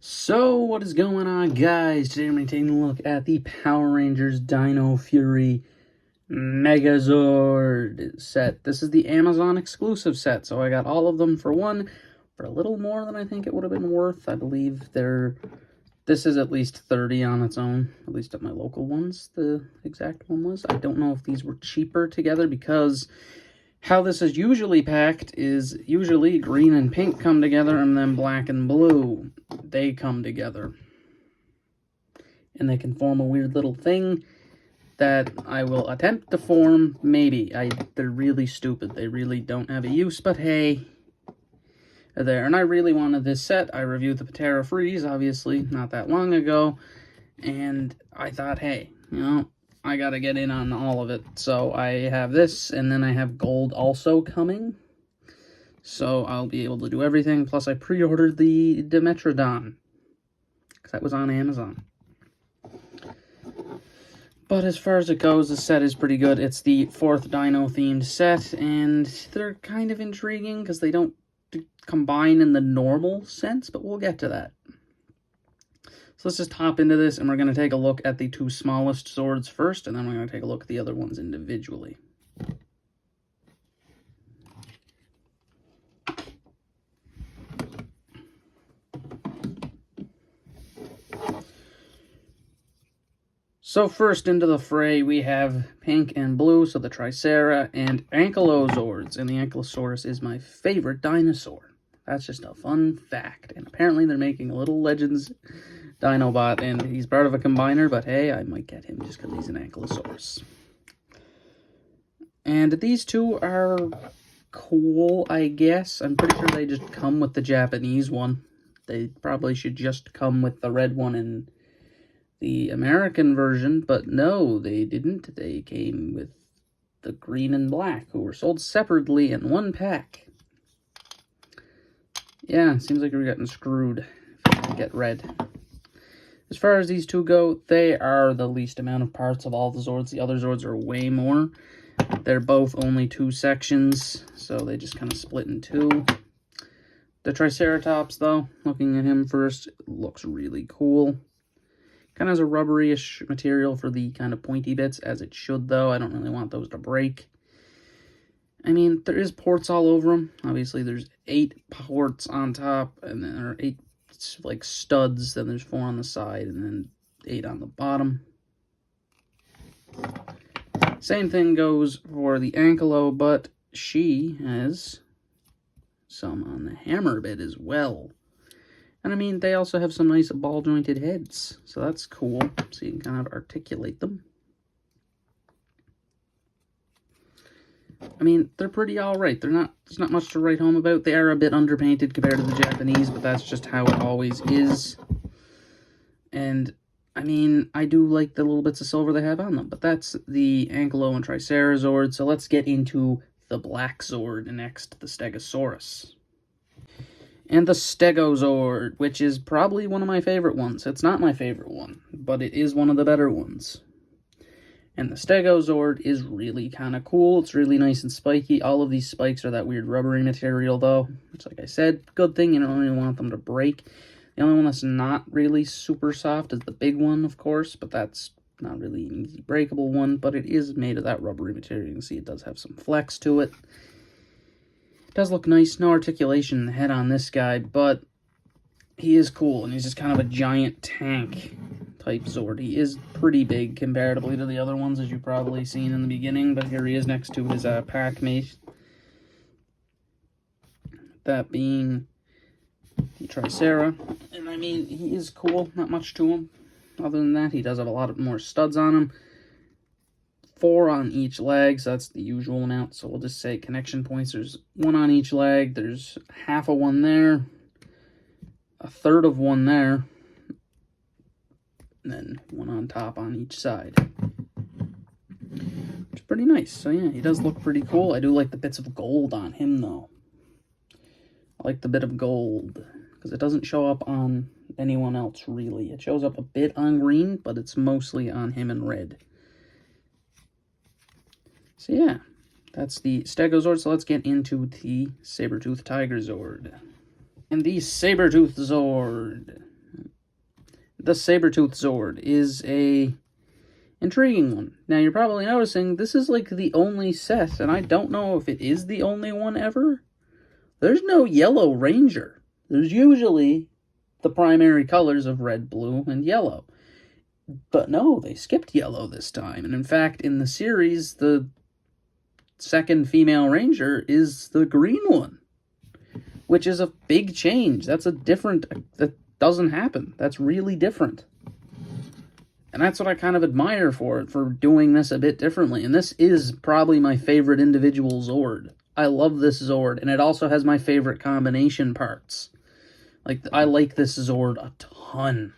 So, what is going on, guys? Today I'm going to take a look at the Power Rangers Dino Fury megaZord set. This is the Amazon exclusive set, so I got all of them for a little more than I think it would have been worth. I believe this is at least 30 on its own, at least at my local ones, the exact one was. I don't know if these were cheaper together because how this is usually packed is usually green and pink come together and then black and blue. They come together. And they can form a weird little thing that I will attempt to form, maybe. They're really stupid. They really don't have a use, but hey, they're there. And I really wanted this set. I reviewed the Patera Freeze, obviously, not that long ago. And I thought, hey, I gotta get in on all of it. So I have this, and then I have gold also coming. So I'll be able to do everything. Plus I pre-ordered the Dimetrodon, because that was on Amazon. But as far as it goes, the set is pretty good. It's the 4th Dino-themed set, and they're kind of intriguing, because they don't combine in the normal sense, but we'll get to that. So let's just hop into this, and we're going to take a look at the two smallest Zords first, and then we're going to take a look at the other ones individually. So first into the fray, we have pink and blue, so the Tricera and Ankylozords, and the Ankylosaurus is my favorite dinosaur. That's just a fun fact, and apparently they're making a little Legends Dinobot, and he's part of a combiner, but hey, I might get him just because he's an Ankylosaurus. And these two are cool, I guess. I'm pretty sure they just come with the Japanese one. They probably should just come with the red one and the American version, but no, they didn't. They came with the green and black, who were sold separately in one pack. Yeah, seems like we're getting screwed if we get red. As far as these two go, they are the least amount of parts of all the Zords. The other Zords are way more. They're both only 2 sections, so they just kind of split in 2. The Triceratops, though, looking at him first, looks really cool. Kind of has a rubbery-ish material for the kind of pointy bits, as it should, though. I don't really want those to break. I mean, there is ports all over them. Obviously, there's 8 ports on top, and then there are 8 like studs, then there's 4 on the side, and then 8 on the bottom. Same thing goes for the Ankylo, but she has some on the hammer bit as well. And I mean, they also have some nice ball-jointed heads, so that's cool, so you can kind of articulate them. I mean, they're pretty alright. There's not much to write home about. They are a bit underpainted compared to the Japanese, but that's just how it always is. And, I mean, I do like the little bits of silver they have on them, but that's the Ankylo and Tricera Zord, so let's get into the Black Zord next, the Stegosaurus. And the Stegozord, which is probably one of my favorite ones. It's not my favorite one, but it is one of the better ones. And the Stegozord is really kind of cool. It's really nice and spiky. All of these spikes are that weird rubbery material, though. Which, like I said, good thing. You don't really want them to break. The only one that's not really super soft is the big one, of course. But that's not really an easy breakable one. But it is made of that rubbery material. You can see it does have some flex to it. It does look nice. No articulation in the head on this guy. But he is cool. And he's just kind of a giant tank type Zord. He is pretty big comparatively to the other ones, as you've probably seen in the beginning, but here he is next to his pack mate. That being the Tricera. And I mean, he is cool, not much to him. Other than that, he does have a lot more studs on him. 4 on each leg, so that's the usual amount. So we'll just say connection points. There's 1 on each leg, there's half of 1 there, a third of 1 there, and then 1 on top on each side. It's pretty nice. So yeah, he does look pretty cool. I do like the bits of gold on him, though. I like the bit of gold, because it doesn't show up on anyone else, really. It shows up a bit on green, but it's mostly on him in red. So yeah, that's the Stegozord. So let's get into the Saber-Tooth Tiger Zord. And the Saber-Tooth Zord. the Sabertooth Zord is a intriguing one. Now, you're probably noticing this is like the only set, and I don't know if it is the only one ever. There's no yellow Ranger. There's usually the primary colors of red, blue, and yellow. But no, they skipped yellow this time. And in fact, in the series, the second female Ranger is the green one, which is a big change. That's a different... That doesn't happen. That's really different. And that's what I kind of admire for doing this a bit differently. And this is probably my favorite individual Zord. I love this Zord, and it also has my favorite combination parts. Like, I like this Zord a ton.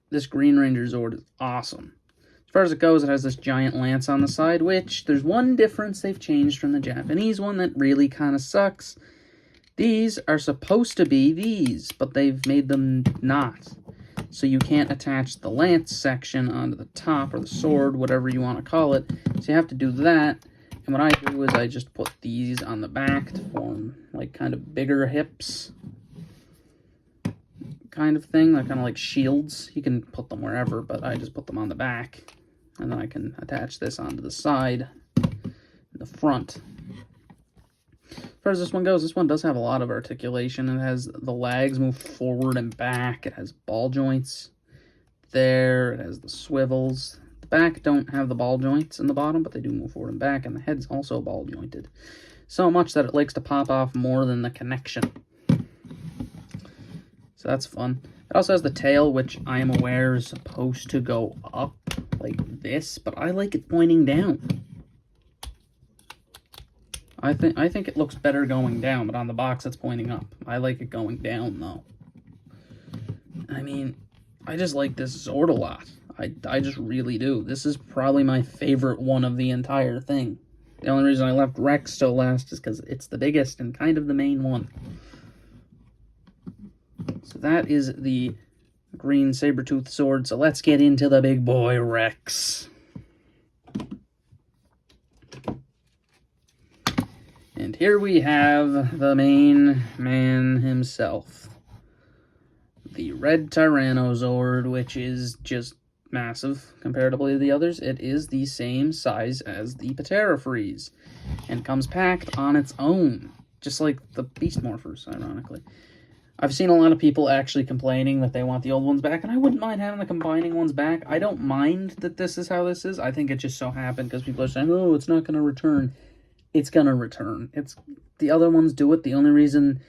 This Green Ranger Zord is awesome. As far as it goes, it has this giant lance on the side, which there's one difference they've changed from the Japanese one that really kind of sucks. These are supposed to be these, but they've made them not. So you can't attach the lance section onto the top, or the sword, whatever you want to call it. So you have to do that. And what I do is I just put these on the back to form, like, kind of bigger hips kind of thing. They're kind of like shields. You can put them wherever, but I just put them on the back. And then I can attach this onto the side, the front. As far as this one goes, this one does have a lot of articulation. It has the legs move forward and back. It has ball joints there. It has the swivels. The back don't have the ball joints in the bottom, but they do move forward and back. And the head's also ball jointed. So much that it likes to pop off more than the connection. So that's fun. It also has the tail, which I am aware is supposed to go up like this, but I like it pointing down. I think it looks better going down, but on the box it's pointing up. I like it going down, though. I mean, I just like this Zord a lot. I just really do. This is probably my favorite one of the entire thing. The only reason I left Rex still last is because it's the biggest and kind of the main one. So that is the green Sabertooth Zord. So let's get into the big boy Rex. And here we have the main man himself. The red Tyrannosaurus, which is just massive comparatively to the others. It is the same size as the Pteraphrys and comes packed on its own, just like the Beast Morphers, ironically. I've seen a lot of people actually complaining that they want the old ones back, and I wouldn't mind having the combining ones back. I don't mind that this is how this is. I think it just so happened because people are saying, oh, it's not going to return. It's going to return. The other ones do it. The only reason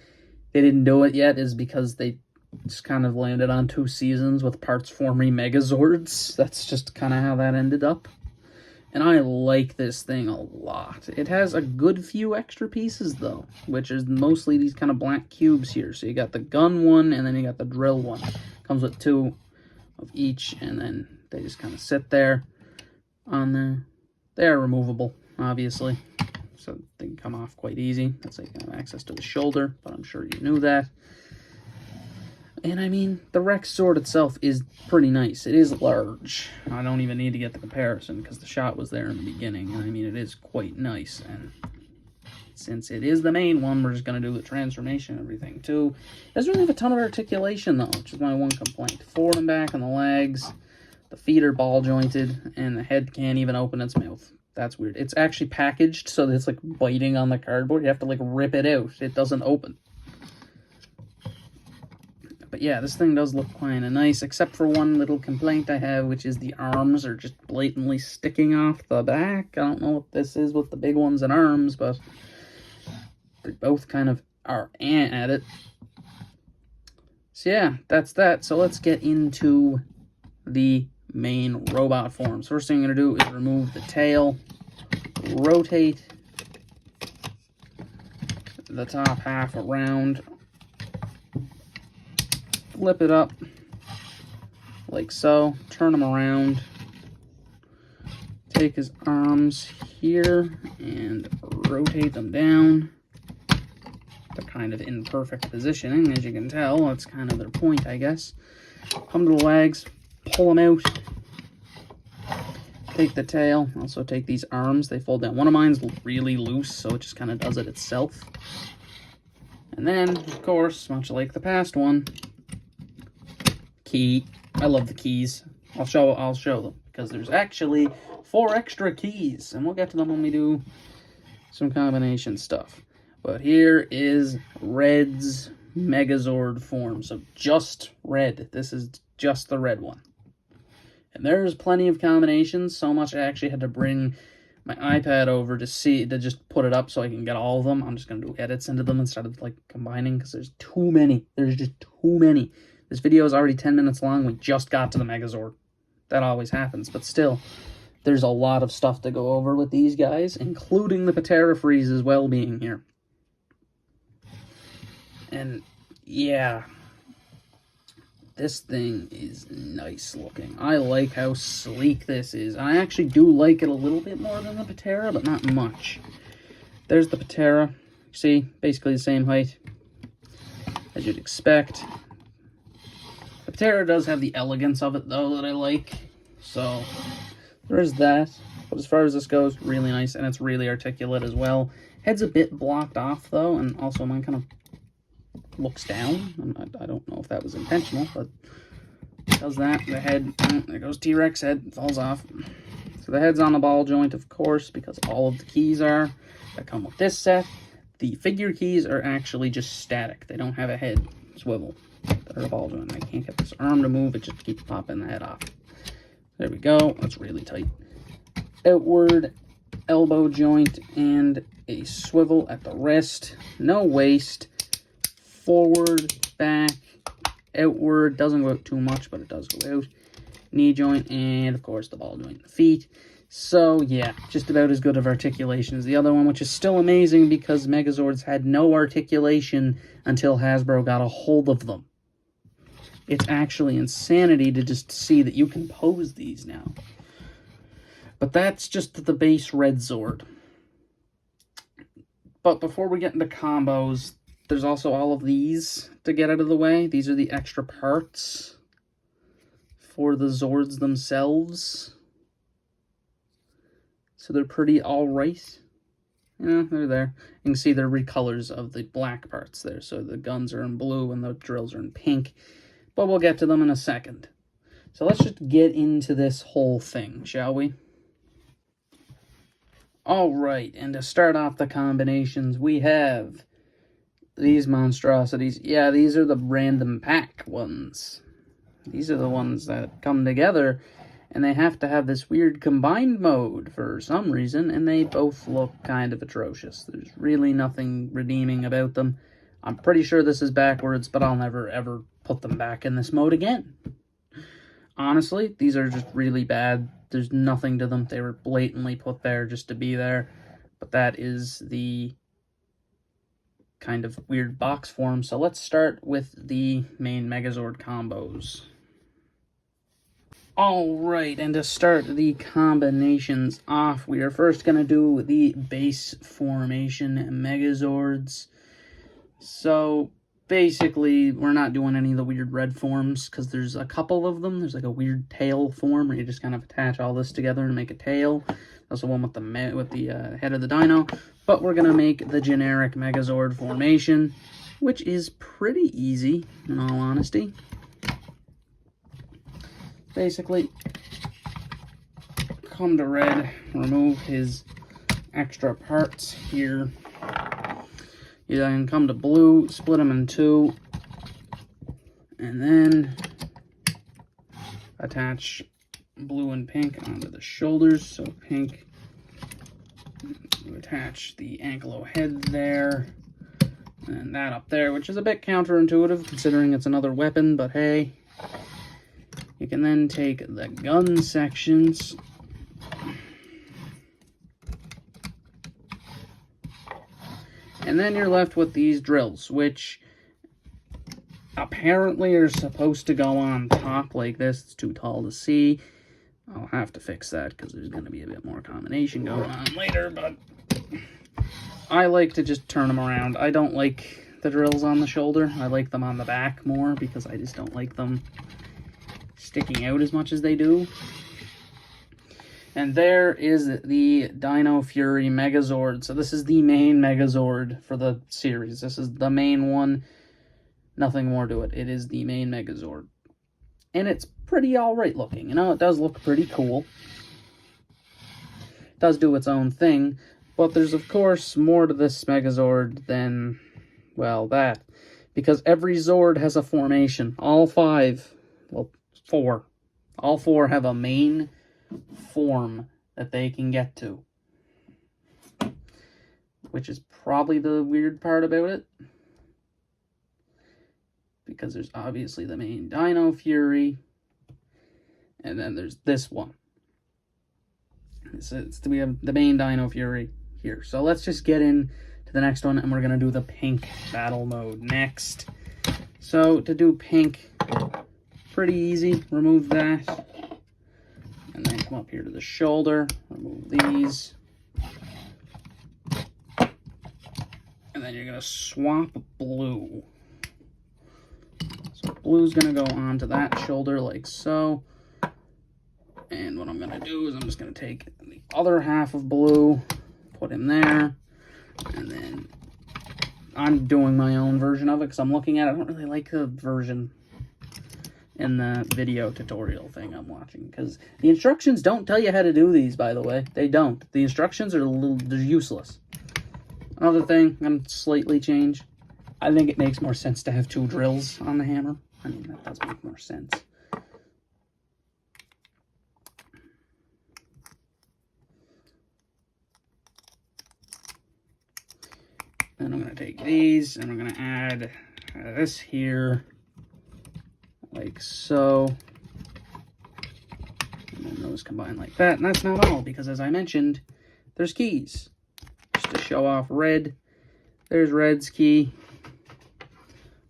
they didn't do it yet is because they just kind of landed on 2 seasons with parts forming megazords. That's just kind of how that ended up. And I like this thing a lot. It has a good few extra pieces, though, which is mostly these kind of black cubes here. So you got the gun one, and then you got the drill one. Comes with 2 of each, and then they just kind of sit there on there. They are removable, obviously, so they can come off quite easy. That's like access to the shoulder, but I'm sure you knew that. And I mean, the Rex Zord itself is pretty nice. It is large. I don't even need to get the comparison because the shot was there in the beginning. And I mean, it is quite nice. And since it is the main one, we're just going to do the transformation and everything too. It doesn't really have a ton of articulation though, which is my one complaint. Forward and back on the legs. The feet are ball jointed and the head can't even open its mouth. That's weird. It's actually packaged so that it's like biting on the cardboard. You have to like rip it out. It doesn't open. But yeah, this thing does look kind of nice, except for one little complaint I have, which is the arms are just blatantly sticking off the back. I don't know what this is with the big ones and arms, but they both kind of are at it. So yeah, that's that. So let's get into the main robot forms. First thing I'm going to do is remove the tail, rotate the top half around, flip it up like so, turn him around, take his arms here and rotate them down. They're kind of in perfect positioning, as you can tell. That's kind of their point, I guess. Come to the legs, pull them out, take the tail, also take these arms, they fold down. One of mine's really loose, so it just kind of does it itself. And then, of course, much like the past one, key. I love the keys. I'll show them, because there's actually 4 extra keys, and we'll get to them when we do some combination stuff. But here is Red's Megazord form. So just Red. This is just the red one. And there's plenty of combinations, so much I actually had to bring my iPad over to just put it up so I can get all of them. I'm just going to do edits into them instead of like combining, because there's too many. There's just too many. This video is already 10 minutes long. We just got to the Megazord. That always happens, but still, there's a lot of stuff to go over with these guys, including the Patera Freeze as well being here. And yeah, this thing is nice looking. I like how sleek this is. I actually do like it a little bit more than the Patera, but not much. There's the Patera. See, basically the same height as you'd expect. The Patera does have the elegance of it, though, that I like. So, there's that. But as far as this goes, really nice, and it's really articulate as well. Head's a bit blocked off, though, and also mine kind of looks down. I don't know if that was intentional, but it does that. The head, there goes T-Rex head, falls off. So the head's on the ball joint, of course, because all of the keys that come with this set. The figure keys are actually just static. They don't have a head swivel. That are a ball joint. I can't get this arm to move, it just keeps popping the head off. There we go, that's really tight. Outward elbow joint and a swivel at the wrist. No waist. Forward, back, outward. Doesn't go out too much, but it does go out. Knee joint, and of course the ball joint in the feet. So yeah, just about as good of articulation as the other one, which is still amazing because Megazords had no articulation until Hasbro got a hold of them. It's actually insanity to just see that you can pose these now. But that's just the base Red Zord. But before we get into combos, there's also all of these to get out of the way. These are the extra parts for the Zords themselves. So they're pretty alright. Yeah, they're there. You can see they're recolors of the black parts there. So the guns are in blue and the drills are in pink. But we'll get to them in a second. So let's just get into this whole thing, shall we? Alright, and to start off the combinations, we have these monstrosities. Yeah, these are the random pack ones. These are the ones that come together, and they have to have this weird combined mode for some reason, and they both look kind of atrocious. There's really nothing redeeming about them. I'm pretty sure this is backwards, but I'll never ever put them back in this mode again. Honestly, these are just really bad. There's nothing to them. They were blatantly put there just to be there. But that is the kind of weird box form. So let's start with the main Megazord combos. Alright, and to start the combinations off, we are first going to do the base formation Megazords. So basically, we're not doing any of the weird red forms, because there's a couple of them. There's like a weird tail form where you just kind of attach all this together to make a tail. That's the one with the head of the Dino. But we're going to make the generic Megazord formation, which is pretty easy, in all honesty. Basically, come to Red, remove his extra parts here. You then come to Blue, split them in two, and then attach blue and pink onto the shoulders. So pink, you attach the Anklo head there, and that up there, which is a bit counterintuitive considering it's another weapon, but hey. You can then take the gun sections and then you're left with these drills, which apparently are supposed to go on top like this. It's too tall to see. I'll have to fix that because there's going to be a bit more combination going on later, but I like to just turn them around. I don't like the drills on the shoulder. I like them on the back more because I just don't like them sticking out as much as they do. And there is the Dino Fury Megazord. So this is the main Megazord for the series. This is the main one. Nothing more to it. It is the main Megazord. And it's pretty alright looking. You know, it does look pretty cool. It does do its own thing. But there's, of course, more to this megaZord than, well, that. Because every Zord has a formation. All 5, well, 4. All 4 have a main form that they can get to. Which is probably the weird part about it. Because there's obviously the main Dino Fury. And then there's this one. We have the main Dino Fury here. So let's just get in to the next one. And we're going to do the pink battle mode next. So to do pink, pretty easy. Remove that. And then come up here to the shoulder. Remove these. And then you're going to swap blue. So blue's going to go onto that shoulder like so. And what I'm going to do is I'm just going to take the other half of blue, put him there. And then I'm doing my own version of it because I'm looking at it. I don't really like the version in the video tutorial thing I'm watching. Because the instructions don't tell you how to do these, by the way. They don't. The instructions are they're useless. Another thing I'm going to slightly change. I think it makes more sense to have 2 drills on the hammer. I mean, that does make more sense. Then I'm going to take these and I'm going to add this here, like so. And then those combine like that. And that's not all, because as I mentioned, there's keys. Just to show off red, there's red's key.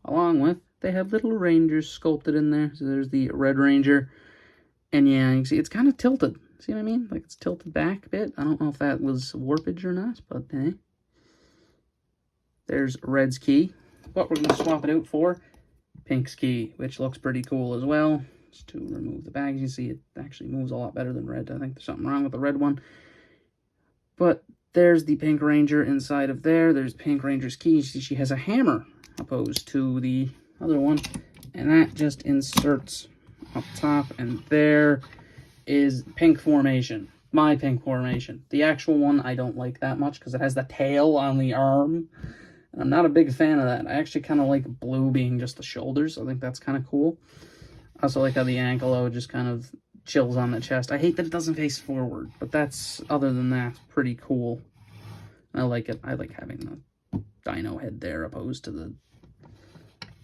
Along with, they have little rangers sculpted in there. So there's the Red Ranger. And yeah, you can see it's kind of tilted. See what I mean? Like it's tilted back a bit. I don't know if that was warpage or not, but hey. There's Red's key. But we're going to swap it out for Pink's key, which looks pretty cool as well. Just to remove the bags, you see it actually moves a lot better than red. I think there's something wrong with the red one. But there's the Pink Ranger inside of there. There's Pink Ranger's key. You see she has a hammer opposed to the other one, and that just inserts up top, and there is pink formation, my pink formation. The actual one I don't like that much because it has the tail on the arm, and I'm not a big fan of that. I actually kind of like blue being just the shoulders. I think that's kind of cool. I also like how the ankle just kind of chills on the chest. I hate that it doesn't face forward, but that's, other than that, pretty cool. I like it. I like having the dino head there opposed to the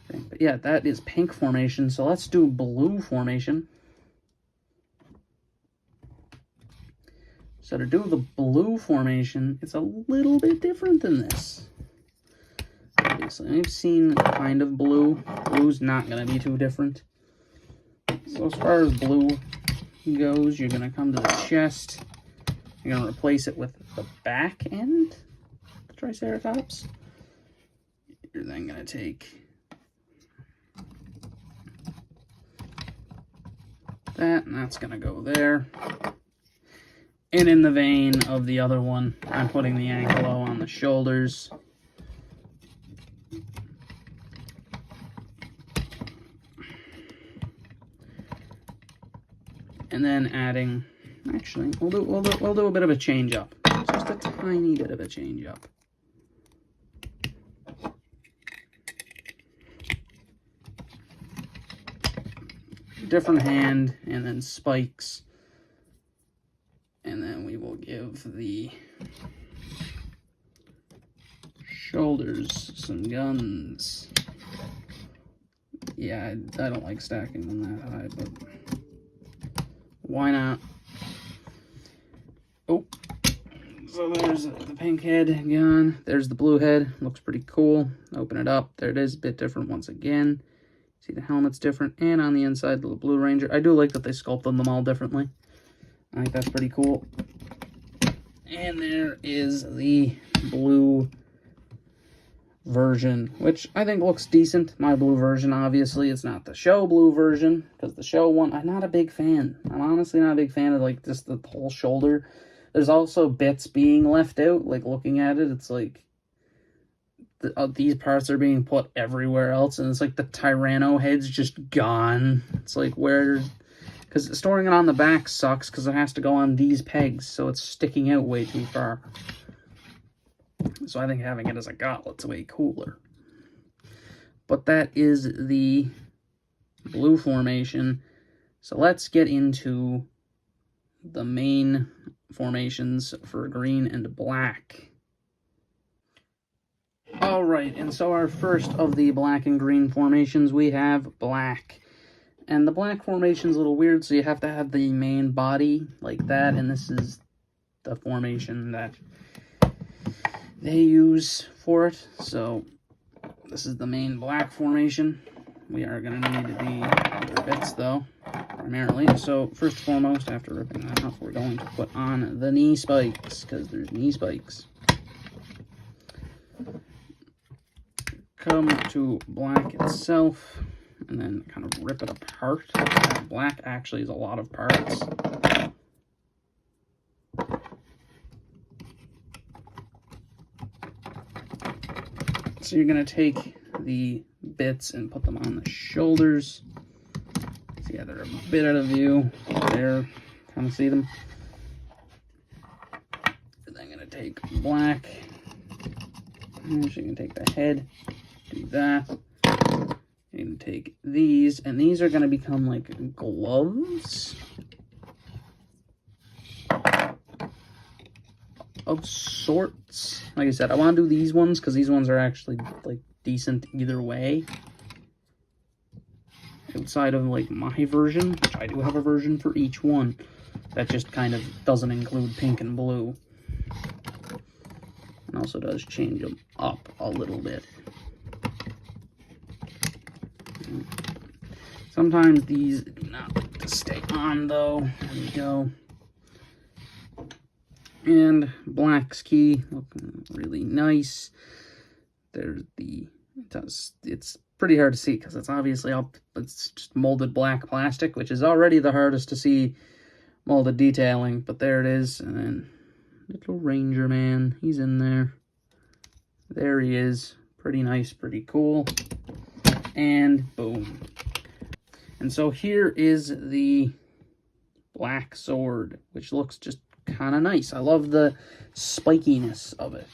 thing. But yeah, that is pink formation. So let's do blue formation. So to do the blue formation, it's a little bit different than this. Obviously, I've seen kind of blue. Blue's not going to be too different. So as far as blue goes, you're going to come to the chest. You're going to replace it with the back end, the Triceratops. You're then going to take that, and that's going to go there. And in the vein of the other one, I'm putting the ankle on the shoulders. And then adding, actually, we'll do a bit of a change up. Just a tiny bit of a change up. Different hand, and then spikes. And then we will give the shoulders some guns. Yeah, I don't like stacking them that high, but why not? Oh, so there's the pink head gun. There's the blue head. Looks pretty cool. Open it up. There it is. A bit different once again. See, the helmet's different. And on the inside, the Blue Ranger. I do like that they sculpted them all differently. I think that's pretty cool. And there is the blue version, which I think looks decent. My blue version, obviously. It's not the show blue version, because the show one, I'm not a big fan. I'm honestly not a big fan of, like, just the whole shoulder. There's also bits being left out, like, looking at it, it's like, these parts are being put everywhere else, and it's like the Tyranno head's just gone. It's like, where... Because storing it on the back sucks, because it has to go on these pegs, so it's sticking out way too far. So I think having it as a gauntlet's way cooler. But that is the blue formation. So let's get into the main formations for green and black. Alright, and so our first of the black and green formations, we have black. And the black formation's a little weird, so you have to have the main body like that, and this is the formation that they use for it. So this is the main black formation. We are going to need the other bits, though, primarily. So first and foremost, after ripping that off, we're going to put on the knee spikes, because there's knee spikes. Come to black itself, and then kind of rip it apart. Black actually is a lot of parts. So you're going to take the bits and put them on the shoulders. So yeah, they're a bit out of view there. Kind of see them. And then I'm going to take black. So you can take the head, do that. You're going to take these, and these are going to become like gloves of sorts. Like I said, I want to do these ones because these ones are actually like decent either way. Outside of like my version, which I do have a version for each one, that just kind of doesn't include pink and blue. And also does change them up a little bit. Sometimes these do not like to stay on though. There we go. And black's key, looking really nice. There's the, it's pretty hard to see because it's obviously up, it's just molded black plastic, which is already the hardest to see molded detailing, but there it is. And then little Ranger man, he's in there. There he is. Pretty nice, pretty cool. And boom. And so here is the black sword, which looks just kind of nice. I love the spikiness of it.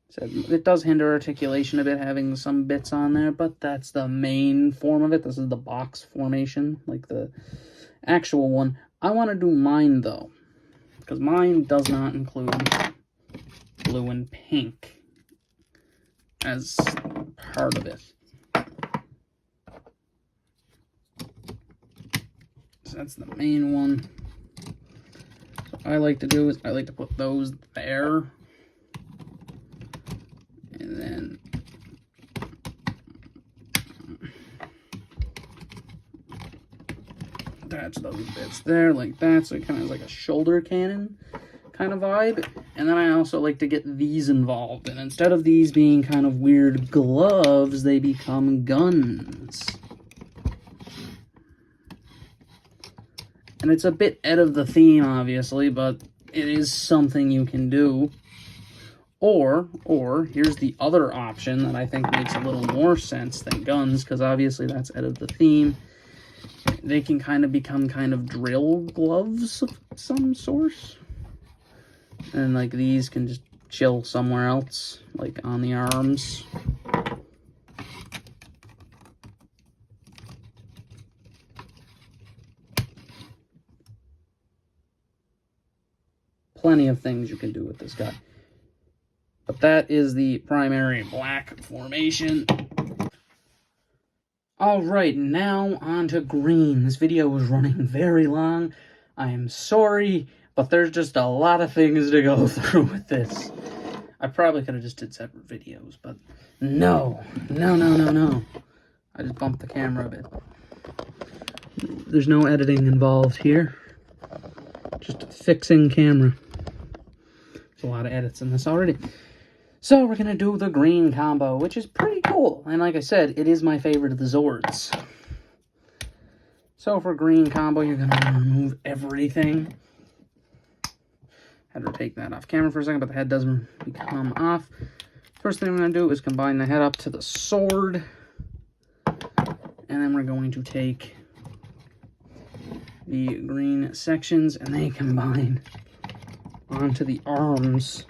So it does hinder articulation a bit having some bits on there, but that's the main form of it. This is the box formation, like the actual one. I want to do mine though, because mine does not include blue and pink as part of it. So that's the main one. So what I like to do is I like to put those there. And then attach those bits there like that. So it kind of has like a shoulder cannon kind of vibe. And then I also like to get these involved. And instead of these being kind of weird gloves, they become guns. And it's a bit out of the theme, obviously, but it is something you can do. Or here's the other option that I think makes a little more sense than guns, because obviously that's out of the theme. They can kind of become kind of drill gloves of some sort. And like these can just chill somewhere else, like on the arms. Plenty of things you can do with this guy. But that is the primary black formation. Alright, now on to green. This video was running very long. I am sorry, but there's just a lot of things to go through with this. I probably could have just did separate videos, but no. I just bumped the camera a bit. There's no editing involved here. Just fixing camera. There's a lot of edits in this already. So we're going to do the green combo, which is pretty cool. And like I said, it is my favorite of the Zords. So for green combo, you're going to remove everything. Had to take that off camera for a second, but the head doesn't come off. First thing I'm going to do is combine the head up to the sword. And then we're going to take the green sections and they combine onto the arms.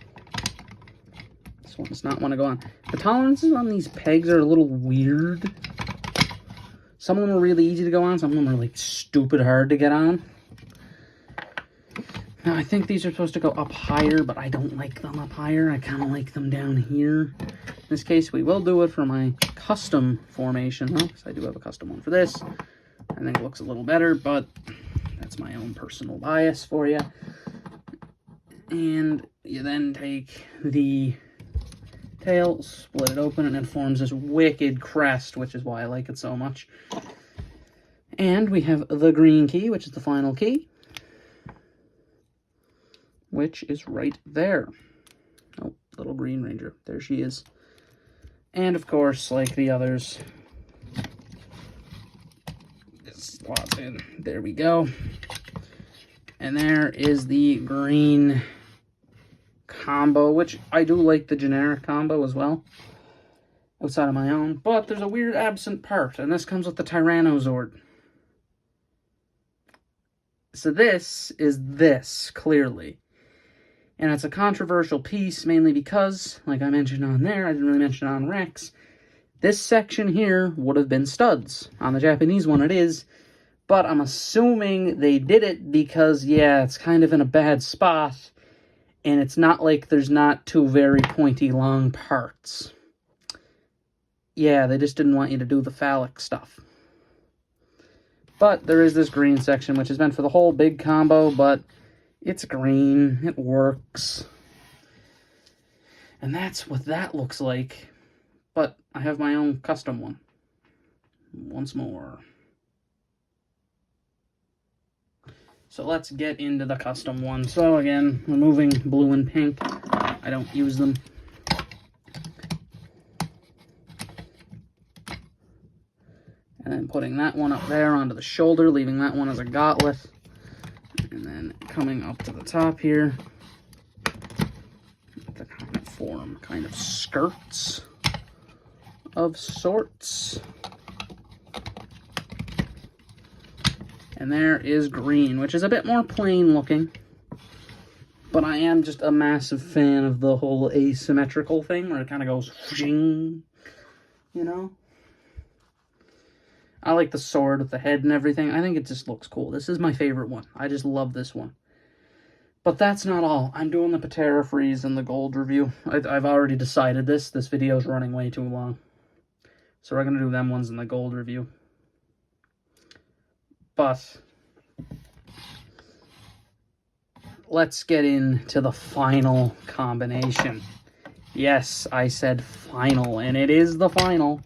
This one does not want to go on. The tolerances on these pegs are a little weird. Some of them are really easy to go on. Some of them are like stupid hard to get on. Now, I think these are supposed to go up higher, but I don't like them up higher. I kind of like them down here. In this case, we will do it for my custom formation, though, because I do have a custom one for this. I think it looks a little better, but that's my own personal bias for you. And you then take the tail, split it open, and it forms this wicked crest, which is why I like it so much. And we have the green key, which is the final key, which is right there. Oh, little green ranger. There she is. And of course, like the others, it slots in. There we go. And there is the green combo, which I do like the generic combo as well, outside of my own. But there's a weird absent part, and this comes with the Tyrannosaurd. So this is this, clearly. And it's a controversial piece, mainly because, like I mentioned on there, I didn't really mention on Rex, this section here would have been studs. On the Japanese one it is, but I'm assuming they did it because, yeah, it's kind of in a bad spot, and it's not like there's not two very pointy long parts. Yeah, they just didn't want you to do the phallic stuff. But there is this green section, which is meant for the whole big combo, but it's green, it works. And that's what that looks like. But I have my own custom one. Once more. So let's get into the custom one. So again, removing blue and pink. I don't use them. And then putting that one up there onto the shoulder, leaving that one as a gauntlet. And then coming up to the top here, to kind of form kind of skirts of sorts. And there is green, which is a bit more plain looking. But I am just a massive fan of the whole asymmetrical thing, where it kind of goes whooshing, you know? I like the sword with the head and everything. I think it just looks cool. This is my favorite one. I just love this one. But that's not all. I'm doing the Patera Freeze and the gold review. I've already decided this. This video is running way too long. So we're going to do them ones in the gold review. But let's get into the final combination. Yes, I said final, and it is the final.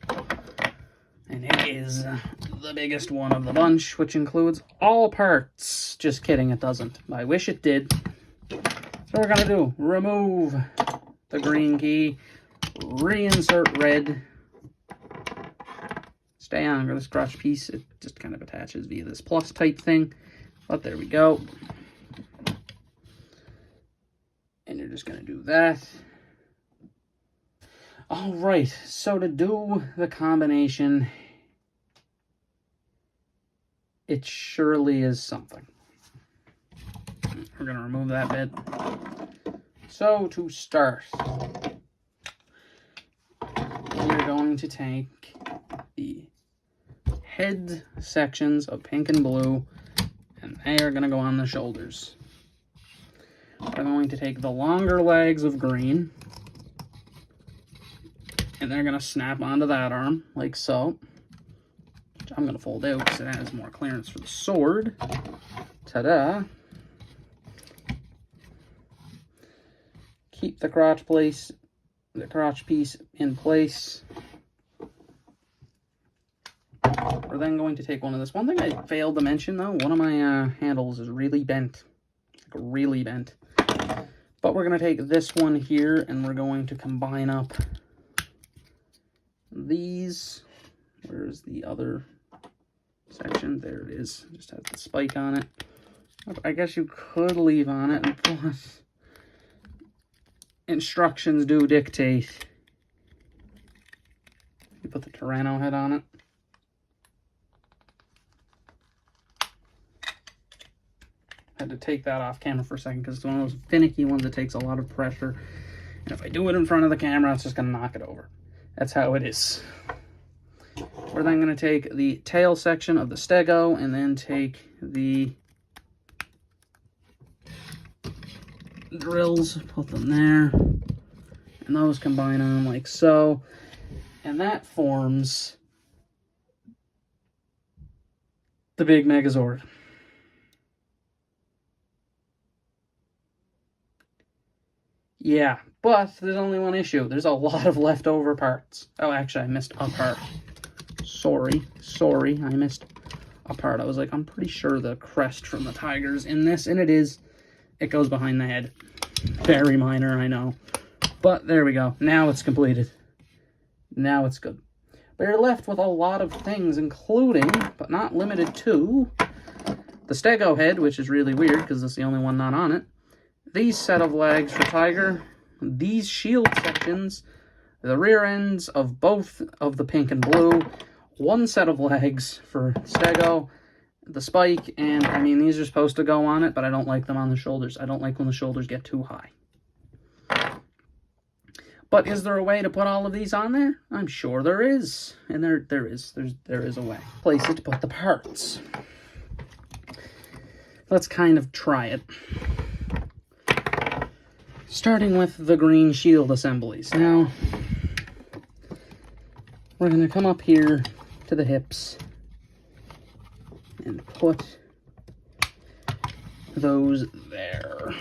And it is the biggest one of the bunch, which includes all parts. Just kidding, it doesn't. I wish it did. So we're going to do, remove the green key, reinsert red. Stay on for this crotch piece. It just kind of attaches via this plus type thing. But there we go. And you're just going to do that. All right, so to do the combination, it surely is something. We're going to remove that bit. So to start, we're going to take the head sections of pink and blue, and they are going to go on the shoulders. We're going to take the longer legs of green, and they're going to snap onto that arm, like so. Which I'm going to fold out because it has more clearance for the sword. Ta-da! Keep the crotch piece in place. We're then going to take one of this. One thing I failed to mention, though, one of my handles is really bent. Like, really bent. But we're going to take this one here, and we're going to combine up these. Where's the other section? There it is. Just has the spike on it. I guess you could leave on it, but instructions do dictate put the Tyranno head on it. Had to take that off camera for a second because it's one of those finicky ones that takes a lot of pressure. And if I do it in front of the camera, it's just going to knock it over. That's how it is. We're then going to take the tail section of the stego and then take the drills, put them there, and those combine on like so. And that forms the big megaZord. Yeah, but there's only one issue. There's a lot of leftover parts. Oh, actually, I missed a part. Sorry, I missed a part. I was like, I'm pretty sure the crest from the tiger's in this, and it is. It goes behind the head. Very minor, I know. But there we go. Now it's completed. Now it's good. But you're left with a lot of things, including, but not limited to, the stego head, which is really weird because it's the only one not on it. These set of legs for Tiger, these shield sections, the rear ends of both of the pink and blue, one set of legs for stego, the spike, and I mean, these are supposed to go on it, but I don't like them on the shoulders. I don't like when the shoulders get too high. But is there a way to put all of these on there? I'm sure there is. And there is a way. Place it to put the parts. Let's kind of try it. Starting with the green shield assemblies. Now, we're going to come up here to the hips and put those there.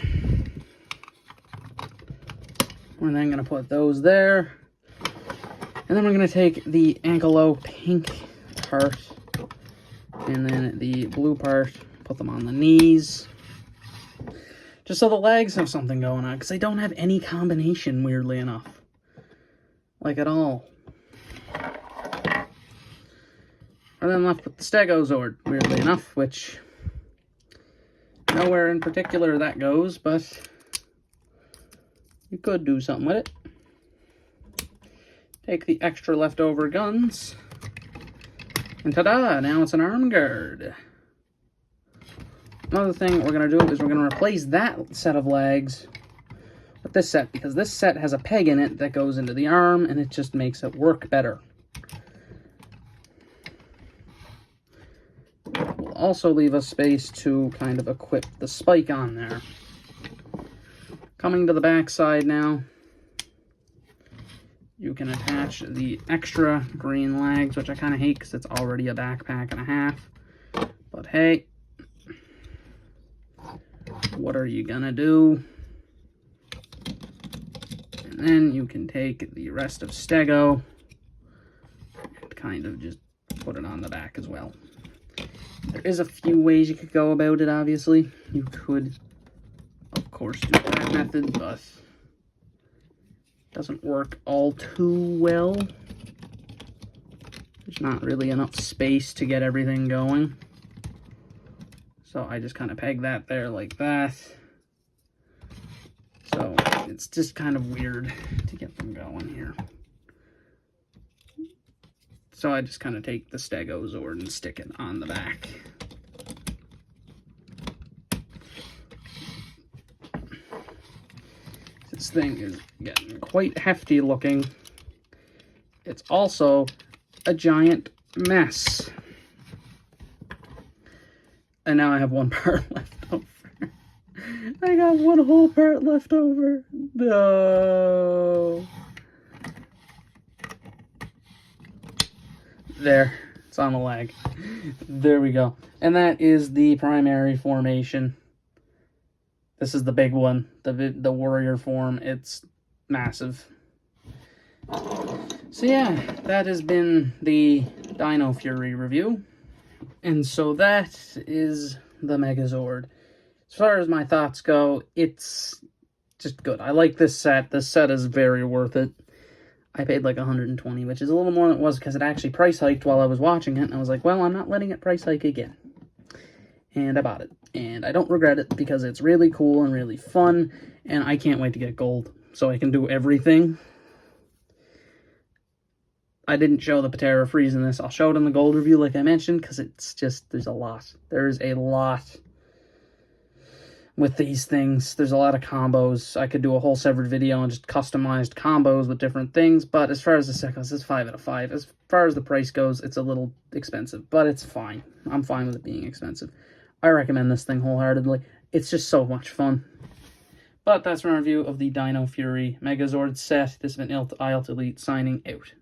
We're then going to put those there. And then we're going to take the ankle pink part and then the blue part, put them on the knees. Just so the legs have something going on, because they don't have any combination, weirdly enough. Like, at all. And then left with the stegoZord, weirdly enough, which nowhere in particular that goes, but you could do something with it. Take the extra leftover guns, and ta-da, now it's an arm guard. Another thing we're going to do is we're going to replace that set of legs with this set, because this set has a peg in it that goes into the arm, and it just makes it work better. We'll also leave us space to kind of equip the spike on there. Coming to the back side now, you can attach the extra green legs, which I kind of hate because it's already a backpack and a half. But hey, what are you gonna do? And then you can take the rest of stego and kind of just put it on the back as well. There is a few ways you could go about it, obviously. You could, of course, do that method, but it doesn't work all too well. There's not really enough space to get everything going. So I just kind of peg that there like that. So it's just kind of weird to get them going here. So I just kind of take the stegoZord and stick it on the back. This thing is getting quite hefty looking. It's also a giant mess. And now I have one part left over. I got one whole part left over. No. There. It's on the leg. There we go. And that is the primary formation. This is the big one. The warrior form. It's massive. So yeah, that has been the Dino Fury review. And so that is the megaZord. As far as my thoughts go, it's just good. I like this set. This set is very worth it. I paid like $120, which is a little more than it was because it actually price hiked while I was watching it. And I was like, well, I'm not letting it price hike again. And I bought it. And I don't regret it because it's really cool and really fun. And I can't wait to get gold so I can do everything. I didn't show the Patera Freeze in this. I'll show it in the gold review like I mentioned, because it's just, there's a lot. There's a lot with these things. There's a lot of combos. I could do a whole separate video on just customized combos with different things, but as far as the second, it's 5 out of 5. As far as the price goes, it's a little expensive, but it's fine. I'm fine with it being expensive. I recommend this thing wholeheartedly. It's just so much fun. But that's my review of the Dino Fury Megazord set. This has been Eilt Elite signing out.